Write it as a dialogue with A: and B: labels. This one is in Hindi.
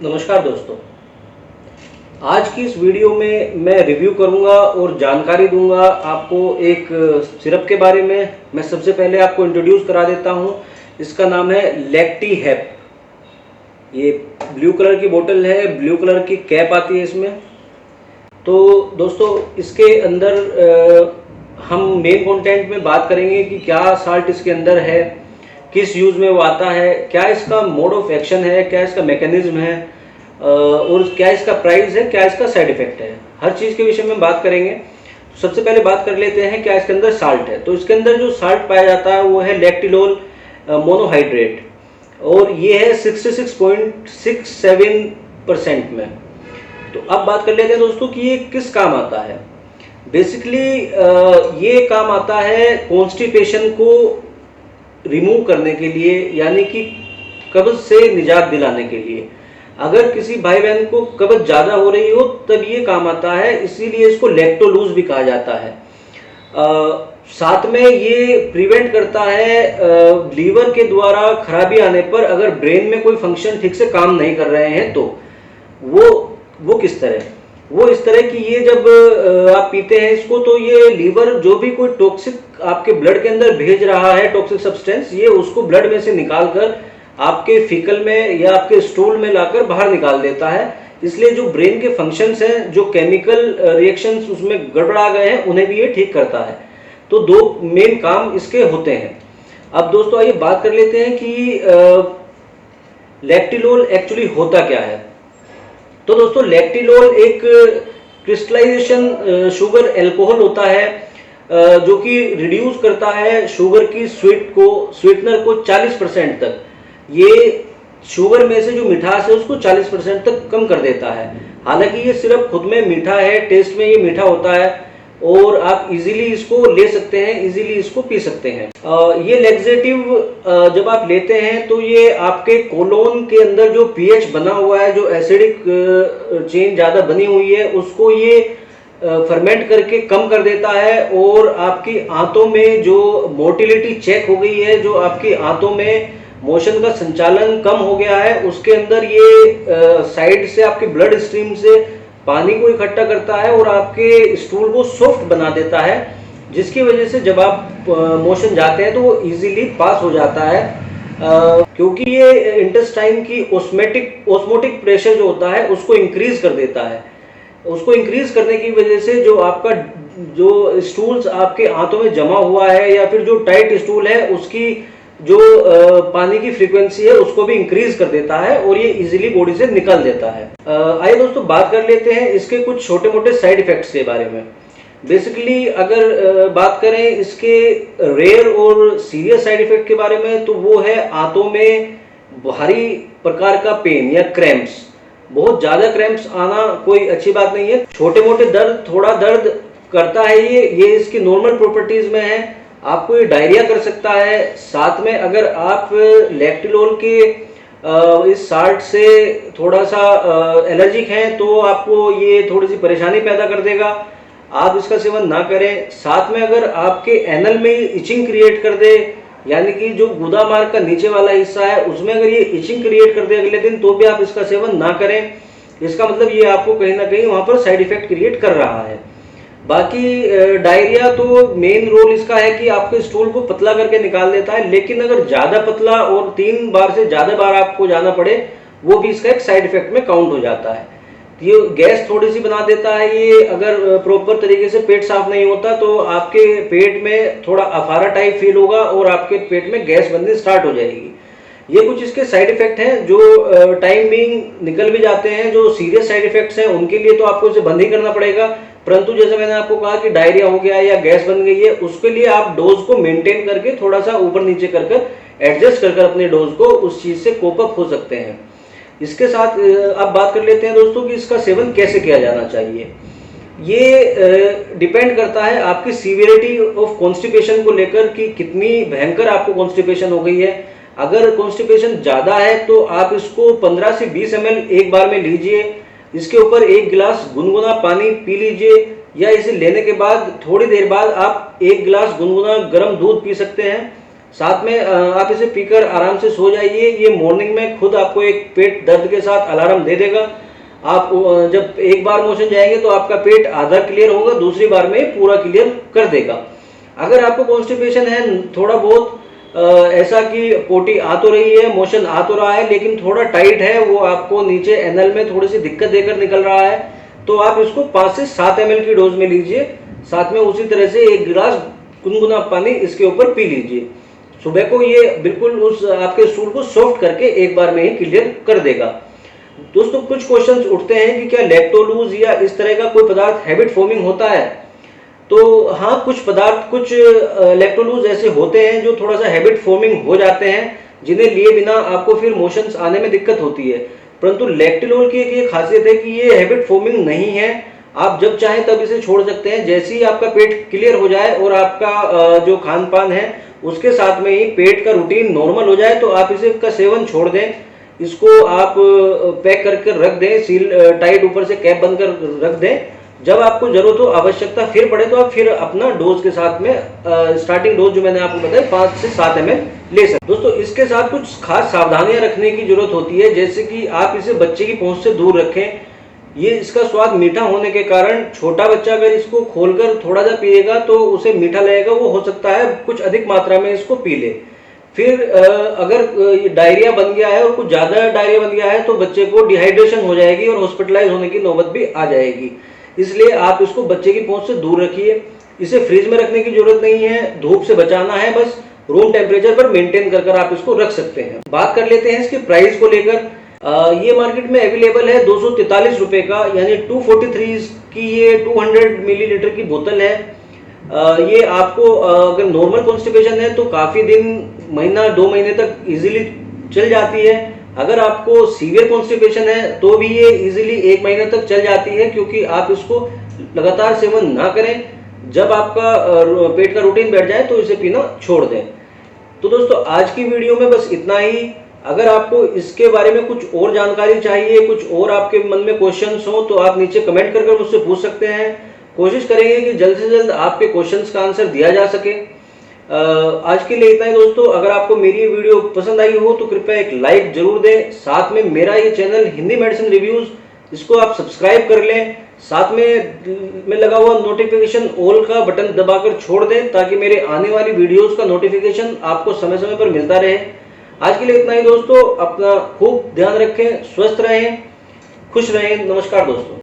A: नमस्कार दोस्तों। आज की इस वीडियो में मैं रिव्यू करूंगा और जानकारी दूंगा आपको एक सिरप के बारे में। मैं सबसे पहले आपको इंट्रोड्यूस करा देता हूं। इसका नाम है लैक्टी हैप। ये ब्लू कलर की बोतल है, ब्लू कलर की कैप आती है इसमें। तो दोस्तों इसके अंदर हम मेन कंटेंट में बात करेंगे कि क्या साल्ट इसके अंदर है, किस यूज़ में वो आता है, क्या इसका मोड ऑफ एक्शन है, क्या इसका मैकेनिज्म है और क्या इसका प्राइस है, क्या इसका साइड इफेक्ट है। हर चीज़ के विषय में बात करेंगे। तो सबसे पहले बात कर लेते हैं क्या इसके अंदर साल्ट है। तो इसके अंदर जो साल्ट पाया जाता है वो है लैक्टिलोल मोनोहाइड्रेट और ये है 66.67% में। तो अब बात कर लेते हैं दोस्तों कि ये किस काम आता है। बेसिकली ये काम आता है कॉन्स्टिपेशन को रिमूव करने के लिए, यानी कि कब्ज से निजात दिलाने के लिए। अगर किसी भाई बहन को कब्ज ज़्यादा हो रही हो तब ये काम आता है, इसीलिए इसको लैक्टोलूज भी कहा जाता है। साथ में ये प्रिवेंट करता है लीवर के द्वारा खराबी आने पर, अगर ब्रेन में कोई फंक्शन ठीक से काम नहीं कर रहे हैं तो वो किस तरह, वो इस तरह कि ये जब आप पीते हैं इसको तो ये लीवर जो भी कोई टॉक्सिक आपके ब्लड के अंदर भेज रहा है, टॉक्सिक सब्सटेंस, ये उसको ब्लड में से निकाल कर आपके फीकल में या आपके स्टूल में लाकर बाहर निकाल देता है। इसलिए जो ब्रेन के फंक्शंस हैं, जो केमिकल रिएक्शंस उसमें गड़बड़ा गए हैं, उन्हें भी ये ठीक करता है। तो दो मेन काम इसके होते हैं। अब दोस्तों आइए बात कर लेते हैं कि लैक्टिलोल एक्चुअली होता क्या है। तो दोस्तों लैक्टिलोल एक क्रिस्टलाइजेशन शुगर एल्कोहल होता है जो कि रिड्यूस करता है शुगर की स्वीटनर को 40% तक। ये शुगर में से जो मिठास है उसको 40% तक कम कर देता है। हालांकि ये सिर्फ खुद में मीठा है, टेस्ट में ये मीठा होता है और आप इजीली इसको ले सकते हैं, इजीली इसको पी सकते हैं। ये लैक्सेटिव जब आप लेते हैं तो ये आपके कोलोन के अंदर जो पीएच बना हुआ है, जो एसिडिक चेन ज़्यादा बनी हुई है, उसको ये फर्मेंट करके कम कर देता है और आपकी आंतों में जो मोटिलिटी चेक हो गई है, जो आपकी आंतों में मोशन का संचालन कम हो गया है, उसके अंदर ये साइड से आपके ब्लड स्ट्रीम से पानी को इकट्ठा करता है और आपके स्टूल को सॉफ्ट बना देता है, जिसकी वजह से जब आप मोशन जाते हैं तो वो इजीली पास हो जाता है। क्योंकि ये इंटेस्टाइन की ऑस्मोटिक प्रेशर जो होता है उसको इंक्रीज कर देता है। उसको इंक्रीज करने की वजह से जो आपका जो स्टूल्स आपके आंतों में जमा हुआ है या फिर जो टाइट स्टूल है उसकी जो पानी की फ्रीक्वेंसी है उसको भी इंक्रीज कर देता है और ये इजीली बॉडी से निकल देता है। आइए दोस्तों बात कर लेते हैं इसके कुछ छोटे मोटे साइड इफेक्ट्स के बारे में। बेसिकली अगर बात करें इसके रेयर और सीरियस साइड इफेक्ट के बारे में तो वो है आंतों में भारी प्रकार का पेन या क्रैम्प्स। बहुत ज़्यादा क्रैम्प्स आना कोई अच्छी बात नहीं है। छोटे मोटे दर्द, थोड़ा दर्द करता है, ये इसकी नॉर्मल प्रॉपर्टीज में है। आपको ये डायरिया कर सकता है। साथ में अगर आप लैक्टिलोल के इस साल्ट से थोड़ा सा एलर्जिक हैं तो आपको ये थोड़ी सी परेशानी पैदा कर देगा। आप इसका सेवन ना करें। साथ में अगर आपके एनल में इचिंग क्रिएट कर दे, यानी कि जो गुदा मार्ग का नीचे वाला हिस्सा है उसमें अगर ये इचिंग क्रिएट कर दे अगले दिन, तो भी आप इसका सेवन ना करें। इसका मतलब ये आपको कहीं ना कहीं वहाँ पर साइड इफेक्ट क्रिएट कर रहा है। बाकी डायरिया तो मेन रोल इसका है कि आपके स्टूल को पतला करके निकाल देता है, लेकिन अगर ज़्यादा पतला और 3 बार से ज़्यादा बार आपको जाना पड़े वो भी इसका एक साइड इफेक्ट में काउंट हो जाता है। ये गैस थोड़ी सी बना देता है। ये अगर प्रॉपर तरीके से पेट साफ नहीं होता तो आपके पेट में थोड़ा अफारा टाइप फील होगा और आपके पेट में गैस बननी स्टार्ट हो जाएगी। ये कुछ इसके साइड इफेक्ट हैं जो टाइम बीइंग निकल भी जाते हैं। जो सीरियस साइड इफेक्ट्स हैं उनके लिए तो आपको इसे बंद ही करना पड़ेगा, परंतु जैसे मैंने आपको कहा कि डायरिया हो गया या गैस बन गई है, उसके लिए आप डोज को मेंटेन करके थोड़ा सा ऊपर नीचे कर एडजस्ट कर अपने डोज को उस चीज से कोप अप हो सकते हैं। इसके साथ अब बात कर लेते हैं दोस्तों कि इसका सेवन कैसे किया जाना चाहिए। ये डिपेंड करता है आपकी सीवियरिटी ऑफ कॉन्स्टिपेशन को लेकर कि कितनी भयंकर आपको कॉन्स्टिपेशन हो गई है। अगर कॉन्स्टिपेशन ज़्यादा है तो आप इसको 15 से 20 ml एक बार में लीजिए। इसके ऊपर 1 गिलास गुनगुना पानी पी लीजिए, या इसे लेने के बाद थोड़ी देर बाद आप 1 गिलास गुनगुना गर्म दूध पी सकते हैं। साथ में आप इसे पीकर आराम से सो जाइए। ये मॉर्निंग में खुद आपको एक पेट दर्द के साथ अलार्म दे देगा। आप जब एक बार मोशन जाएंगे तो आपका पेट आधा क्लियर होगा, दूसरी बार में पूरा क्लियर कर देगा। अगर आपको कॉन्स्टिपेशन है थोड़ा बहुत ऐसा कि पोटी आ तो रही है, मोशन आ तो रहा है, लेकिन थोड़ा टाइट है, वो आपको नीचे एनल में थोड़ी सी दिक्कत देकर निकल रहा है, तो आप इसको 5 से 7 ml की डोज में लीजिए। साथ में उसी तरह से 1 गिलास गुनगुना पानी इसके ऊपर पी लीजिए। सुबह को ये बिल्कुल उस आपके स्टूल को सॉफ्ट करके एक बार में ही क्लियर कर देगा। दोस्तों कुछ क्वेश्चंस उठते हैं कि क्या लैक्टोलूज या इस तरह का कोई पदार्थ हैबिट फॉर्मिंग होता है? तो हाँ, कुछ पदार्थ, कुछ लैक्टोलूज ऐसे होते हैं जो थोड़ा सा हैबिट फॉर्मिंग हो जाते हैं, जिन्हें लिए बिना आपको फिर मोशंस आने में दिक्कत होती है। परंतु लैक्टिलोल की एक ये खासियत है कि ये हैबिट फॉर्मिंग नहीं है। आप जब चाहें तब इसे छोड़ सकते हैं। जैसे ही आपका पेट क्लियर हो जाए और आपका जो खान पान है उसके साथ में ही पेट का रूटीन नॉर्मल हो जाए, तो आप इसे का सेवन छोड़ दें। इसको आप पैक करके रख दें, सील टाइट ऊपर से कैप बंद कर रख दें। जब आपको जरूरत हो, आवश्यकता फिर पड़े, तो आप फिर अपना डोज के साथ में स्टार्टिंग डोज जो मैंने आपको बताया 5 से 7 ml ले सकते। दोस्तों इसके साथ कुछ खास सावधानियां रखने की जरूरत होती है, जैसे कि आप इसे बच्चे की पहुंच से दूर रखें। ये इसका स्वाद मीठा होने के कारण छोटा बच्चा अगर इसको खोलकर थोड़ा सा पिएगा तो उसे मीठा लगेगा, वो हो सकता है कुछ अधिक मात्रा में इसको पी ले। फिर अगर डायरिया बन गया है और कुछ ज्यादा डायरिया बन गया है तो बच्चे को डिहाइड्रेशन हो जाएगी और हॉस्पिटलाइज होने की नौबत भी आ जाएगी। इसलिए आप इसको बच्चे की पहुंच से दूर रखिए। इसे फ्रिज में रखने की जरूरत नहीं है, धूप से बचाना है, बस रूम टेम्परेचर पर मेंटेन कर आप इसको रख सकते हैं। बात कर लेते हैं इसके प्राइस को लेकर। ये मार्केट में अवेलेबल है 243 रुपए का, यानी 243 की ये 200 मिलीलीटर की बोतल है। ये आपको अगर नॉर्मल कॉन्स्टिपेशन है तो काफी दिन, महीना 2 महीने तक इजीली चल जाती है। अगर आपको सीवियर कॉन्स्टिपेशन है तो भी ये इजीली 1 महीने तक चल जाती है, क्योंकि आप इसको लगातार सेवन ना करें। जब आपका पेट का रूटीन बैठ जाए तो इसे पीना छोड़ दें। तो दोस्तों आज की वीडियो में बस इतना ही। अगर आपको इसके बारे में कुछ और जानकारी चाहिए, कुछ और आपके मन में क्वेश्चंस हो, तो आप नीचे कमेंट करके मुझसे पूछ सकते हैं। कोशिश करेंगे कि जल्द से जल्द आपके क्वेश्चंस का आंसर दिया जा सके। आज के लिए इतना ही दोस्तों। अगर आपको मेरी वीडियो पसंद आई हो तो कृपया एक लाइक जरूर दें। साथ में मेरा ये चैनल हिंदी मेडिसिन रिव्यूज, इसको आप सब्सक्राइब कर लें। साथ में लगा हुआ नोटिफिकेशन ऑल का बटन दबाकर छोड़ दें, ताकि मेरे आने वाली वीडियोस का नोटिफिकेशन आपको समय समय पर मिलता रहे। आज के लिए इतना ही दोस्तों। अपना खूब ध्यान रखें, स्वस्थ रहें, खुश रहें। नमस्कार दोस्तों।